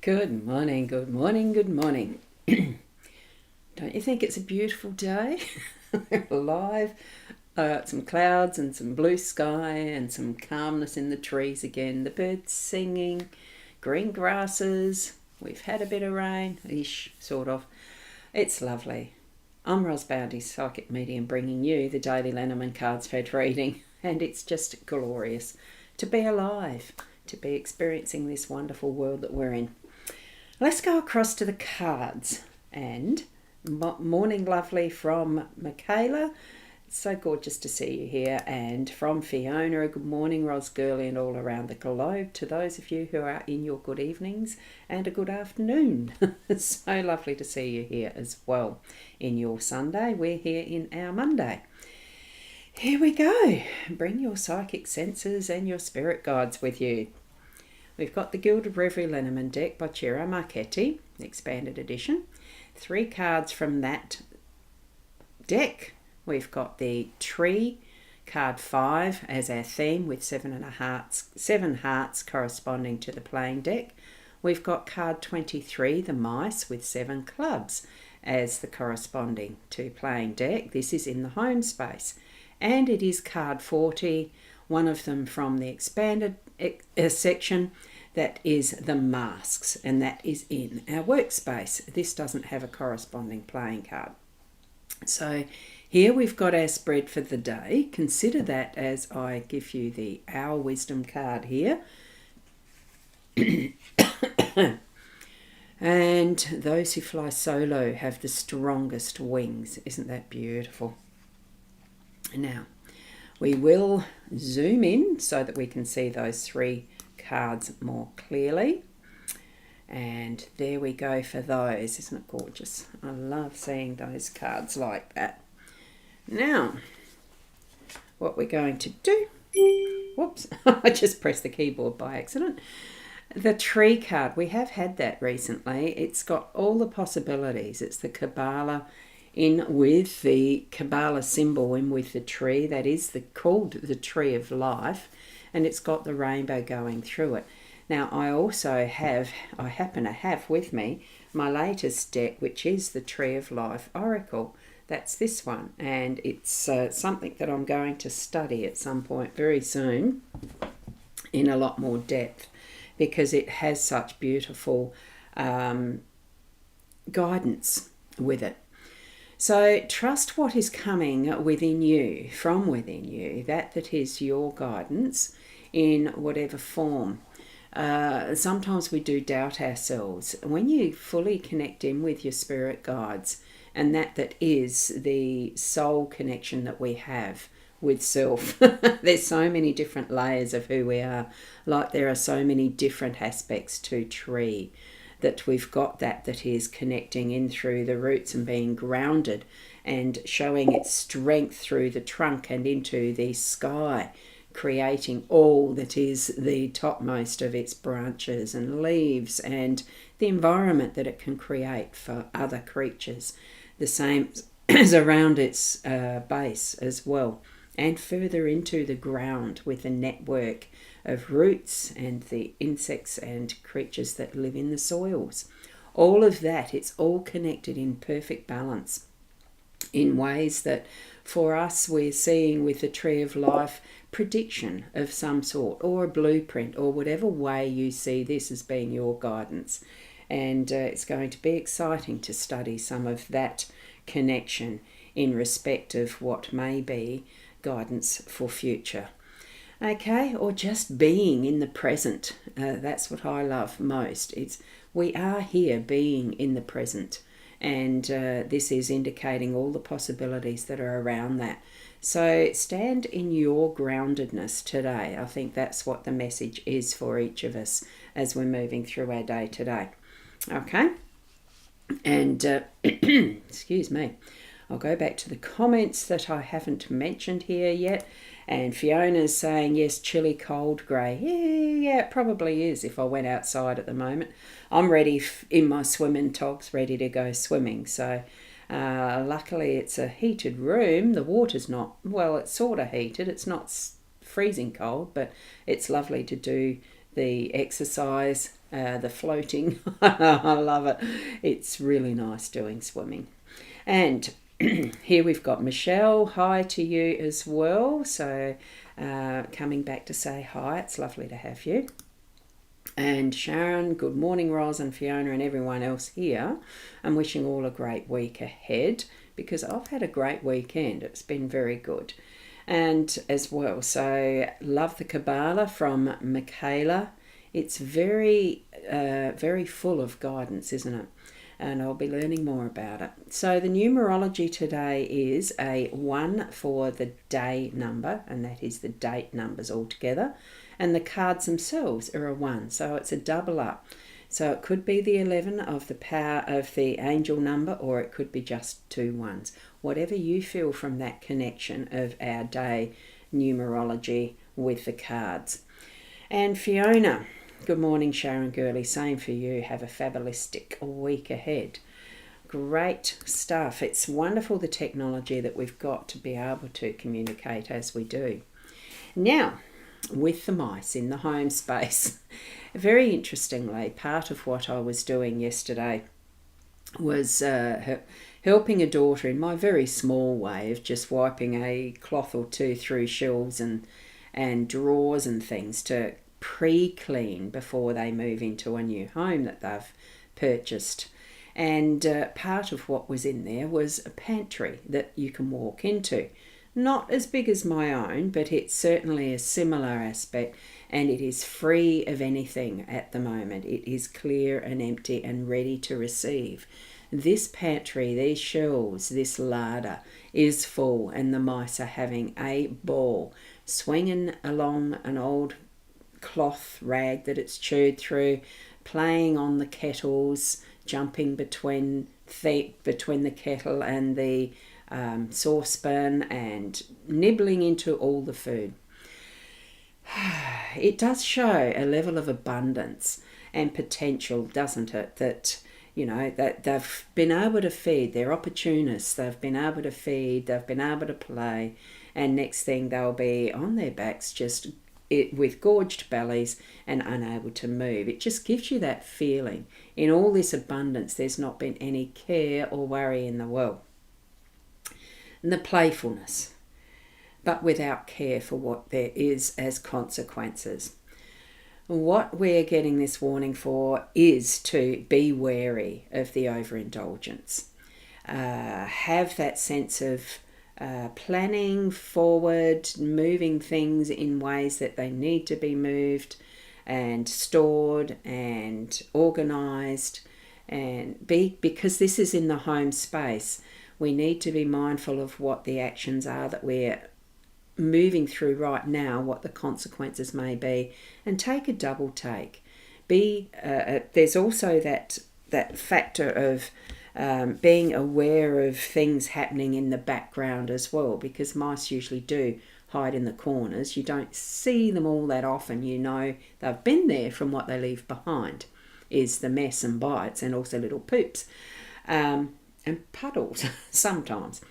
Good morning, good morning, good morning. Don't you think it's a beautiful day? We're alive. Some clouds and some blue sky and some calmness in the trees again. The birds singing, green grasses. We've had a bit of rain, ish, sort of. It's lovely. I'm rosboundy, psychic medium, bringing you the daily Lenormand cards fed reading, and it's just glorious to be alive, to be experiencing this wonderful world that we're in. Let's go across to the cards. And morning lovely from Michaela. It's so gorgeous to see you here. And from Fiona, a good morning, Ros Girly, and all around the globe. To those of you who are in your good evenings and a good afternoon. It's so lovely to see you here as well in your Sunday. We're here in our Monday. Here we go. Bring your psychic senses and your spirit guides with you. We've got the Gilded Reverie Lenormand deck by Ciro Marchetti, expanded edition. 3 cards from that deck. We've got the Tree, card 5 as our theme with 7 hearts corresponding to the playing deck. We've got card 23, the Mice, with 7 clubs as the corresponding to playing deck. This is in the home space. And it is card 40, one of them from the expanded section, that is the Masks, and that is in our workspace. This doesn't have a corresponding playing card. So here we've got our spread for the day. Consider that as I give you the Our Wisdom card here. And those who fly solo have the strongest wings. Isn't that beautiful? Now, we will zoom in so that we can see those 3 cards more clearly. And there we go for those. Isn't it gorgeous? I love seeing those cards like that. Now, what we're going to do... Whoops, I just pressed the keyboard by accident. The Tree card, we have had that recently. It's got all the possibilities. It's the Kabbalah in with the Kabbalah symbol in with the tree. That is called the Tree of Life, and it's got the rainbow going through it. Now I happen to have with me my latest deck, which is the Tree of Life Oracle. That's this one, and it's something that I'm going to study at some point very soon in a lot more depth, because it has such beautiful guidance with it. So trust what is coming within you, from within you, that is your guidance in whatever form. Sometimes we do doubt ourselves. When you fully connect in with your spirit guides, and that is the soul connection that we have with self. There's so many different layers of who we are, like there are so many different aspects to tree, that we've got that is connecting in through the roots and being grounded and showing its strength through the trunk and into the sky, creating all that is the topmost of its branches and leaves and the environment that it can create for other creatures. The same as around its base as well, and further into the ground with a network of roots and the insects and creatures that live in the soils. All of that, it's all connected in perfect balance in ways that for us we're seeing with the Tree of Life prediction of some sort, or a blueprint, or whatever way you see this as being your guidance. And it's going to be exciting to study some of that connection in respect of what may be guidance for future. Okay, or just being in the present. That's what I love most. We are here being in the present, and this is indicating all the possibilities that are around that. So stand in your groundedness today. I think that's what the message is for each of us as we're moving through our day today. Okay, and excuse me, I'll go back to the comments that I haven't mentioned here yet. And Fiona's saying, yes, chilly, cold, grey. Yeah, it probably is if I went outside at the moment. I'm ready in my swimming togs, ready to go swimming. So luckily it's a heated room. The water's not, well, it's sort of heated. It's not freezing cold, but it's lovely to do the exercise the floating. I love it. It's really nice doing swimming. And here we've got Michelle. Hi to you as well. So coming back to say hi. It's lovely to have you. And Sharon, good morning, Ros and Fiona and everyone else here. I'm wishing all a great week ahead because I've had a great weekend. It's been very good. And as well, so love the Kabbalah from Michaela. It's very, very full of guidance, isn't it? And I'll be learning more about it. So the numerology today is a 1 for the day number, and that is the date numbers altogether. And the cards themselves are a 1, so it's a double up. So it could be the 11 of the power of the angel number, or it could be just 2 ones. Whatever you feel from that connection of our day numerology with the cards. And Fiona, good morning, Sharon Gurley. Same for you. Have a fabulistic week ahead. Great stuff. It's wonderful the technology that we've got to be able to communicate as we do. Now, with the mice in the home space, very interestingly, part of what I was doing yesterday was helping a daughter in my very small way of just wiping a cloth or two through shelves and drawers and things to pre-clean before they move into a new home that they've purchased. And part of what was in there was a pantry that you can walk into. Not as big as my own, but it's certainly a similar aspect, and it is free of anything at the moment. It is clear and empty and ready to receive. This pantry, these shelves, this larder is full, and the mice are having a ball, swinging along an old cloth rag that it's chewed through, playing on the kettles, jumping between the kettle and the saucepan and nibbling into all the food. It does show a level of abundance and potential, doesn't it? That, you know, that they've been able to feed, they're opportunists, they've been able to feed, they've been able to play, and next thing they'll be on their backs just with gorged bellies and unable to move. It just gives you that feeling. In all this abundance, there's not been any care or worry in the world. And the playfulness, but without care for what there is as consequences. What we're getting this warning for is to be wary of the overindulgence. Have that sense of planning forward, moving things in ways that they need to be moved and stored and organised, and because this is in the home space, we need to be mindful of what the actions are that we're moving through right now, what the consequences may be, and take a double take. There's also that factor of being aware of things happening in the background as well, because mice usually do hide in the corners. You don't see them all that often. You know they've been there from what they leave behind is the mess and bites and also little poops and puddles sometimes.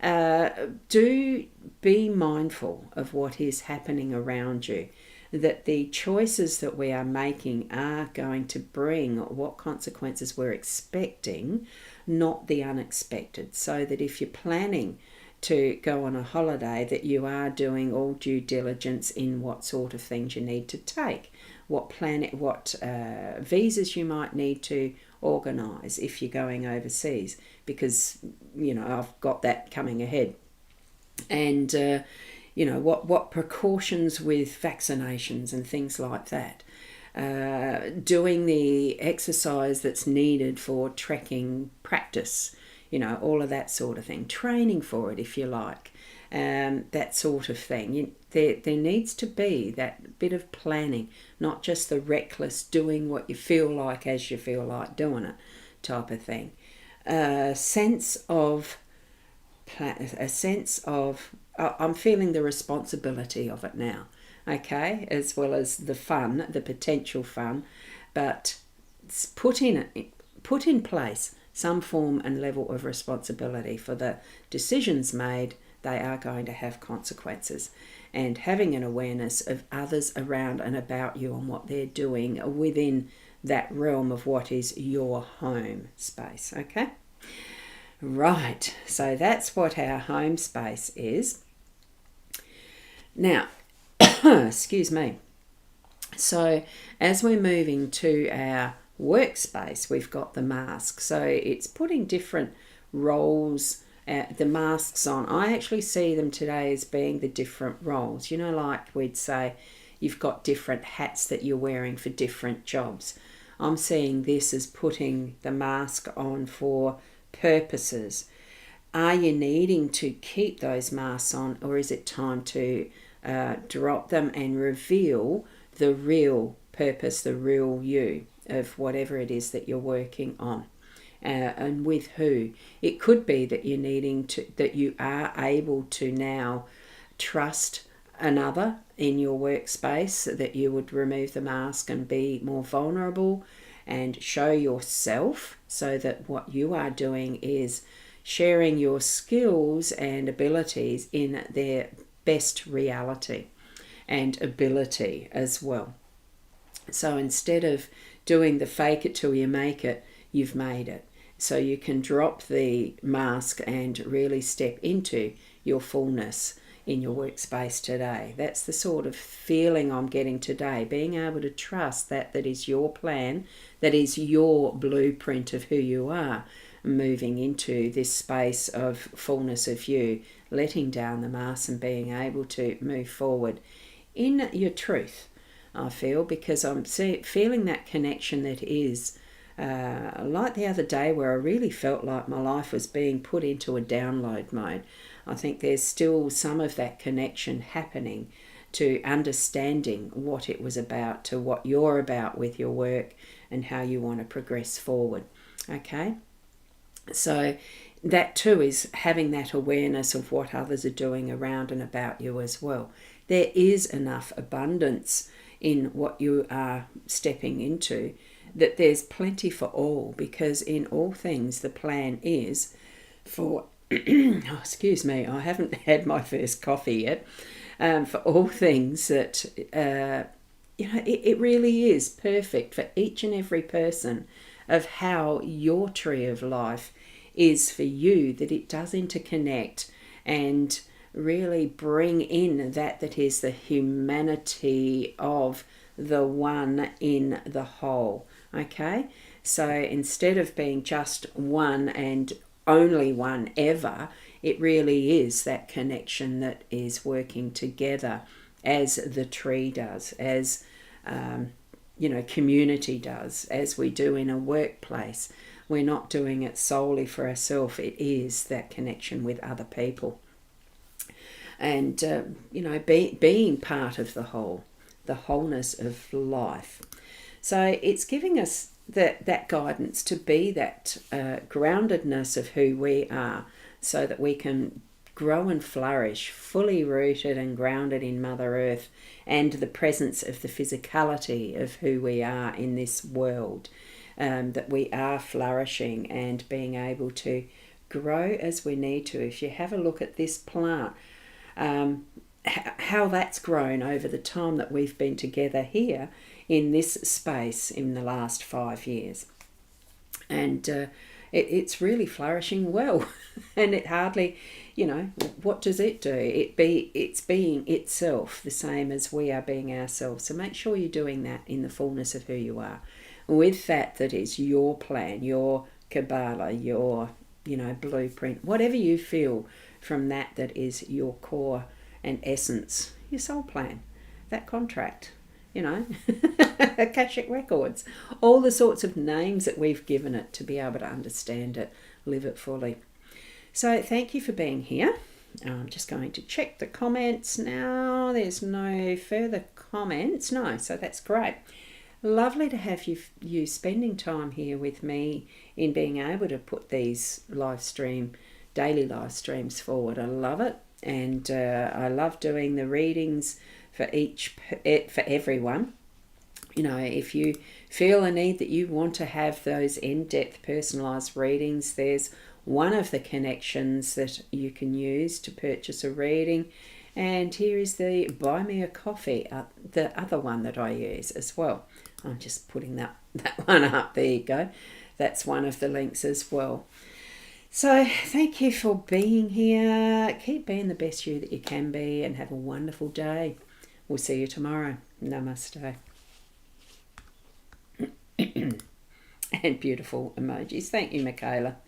Do be mindful of what is happening around you, that the choices that we are making are going to bring what consequences we're expecting, not the unexpected. So that if you're planning to go on a holiday, that you are doing all due diligence in what sort of things you need to take, what visas you might need to organise if you're going overseas, because you know I've got that coming ahead. And you know what precautions with vaccinations and things like that, doing the exercise that's needed for trekking practice, you know, all of that sort of thing, training for it if you like, that sort of thing. There needs to be that bit of planning, not just the reckless doing what you feel like as you feel like doing it type of thing. A sense of I'm feeling the responsibility of it now, okay, as well as the fun, the potential fun, but put in place some form and level of responsibility for the decisions made. They are going to have consequences, and having an awareness of others around and about you and what they're doing within that realm of what is your home space. Okay? Right, so that's what our home space is. Now, excuse me. So as we're moving to our workspace, we've got the mask. So it's putting different roles, the masks on. I actually see them today as being the different roles. You know, like we'd say you've got different hats that you're wearing for different jobs. I'm seeing this as putting the mask on for purposes. Are you needing to keep those masks on, or is it time to drop them and reveal the real purpose, the real you of whatever it is that you're working on, and with who? It could be that that you are able to now trust another in your workspace, that you would remove the mask and be more vulnerable and show yourself, so that what you are doing is sharing your skills and abilities in their best reality and ability as well. So instead of doing the fake it till you make it, you've made it. So you can drop the mask and really step into your fullness in your workspace today. That's the sort of feeling I'm getting today, being able to trust that is your plan, that is your blueprint of who you are, moving into this space of fullness of you, letting down the mask and being able to move forward in your truth, I feel, because I'm feeling that connection that is like the other day where I really felt like my life was being put into a download mode. I think there's still some of that connection happening to understanding what it was about, to what you're about with your work and how you want to progress forward. Okay? So that too is having that awareness of what others are doing around and about you as well. There is enough abundance in what you are stepping into that there's plenty for all, because in all things the plan is for oh, excuse me, I haven't had my first coffee yet. For all things that it really is perfect for each and every person of how your tree of life is for you, that it does interconnect and really bring in that is the humanity of the one in the whole. Okay, so instead of being just one and only one ever, it really is that connection that is working together as the tree does, as community does, as we do in a workplace. We're not doing it solely for ourselves. It is that connection with other people. And, being part of the whole, the wholeness of life. So it's giving us that guidance to be that groundedness of who we are, so that we can grow and flourish, fully rooted and grounded in Mother Earth and the presence of the physicality of who we are in this world, that we are flourishing and being able to grow as we need to. If you have a look at this plant, how that's grown over the time that we've been together here in this space in the last 5 years. And it's really flourishing well. And it hardly, what does it do? It's being itself, the same as we are being ourselves. So make sure you're doing that in the fullness of who you are. With that is your plan, your Kabbalah, your, blueprint, whatever you feel from that is your core and essence, your soul plan, that contract, Akashic records, all the sorts of names that we've given it to be able to understand it, live it fully. So thank you for being here. I'm just going to check the comments now. There's no further comments. No, so that's great. Lovely to have you spending time here with me in being able to put these daily live streams forward. I love it, and I love doing the readings for everyone. If you feel a need that you want to have those in-depth personalised readings, there's one of the connections that you can use to purchase a reading, And here is the Buy Me a Coffee, the other one that I use as well. I'm just putting that one up. There you go. That's one of the links as well. So thank you for being here. Keep being the best you that you can be, and have a wonderful day. We'll see you tomorrow. Namaste. And beautiful emojis. Thank you, Michaela.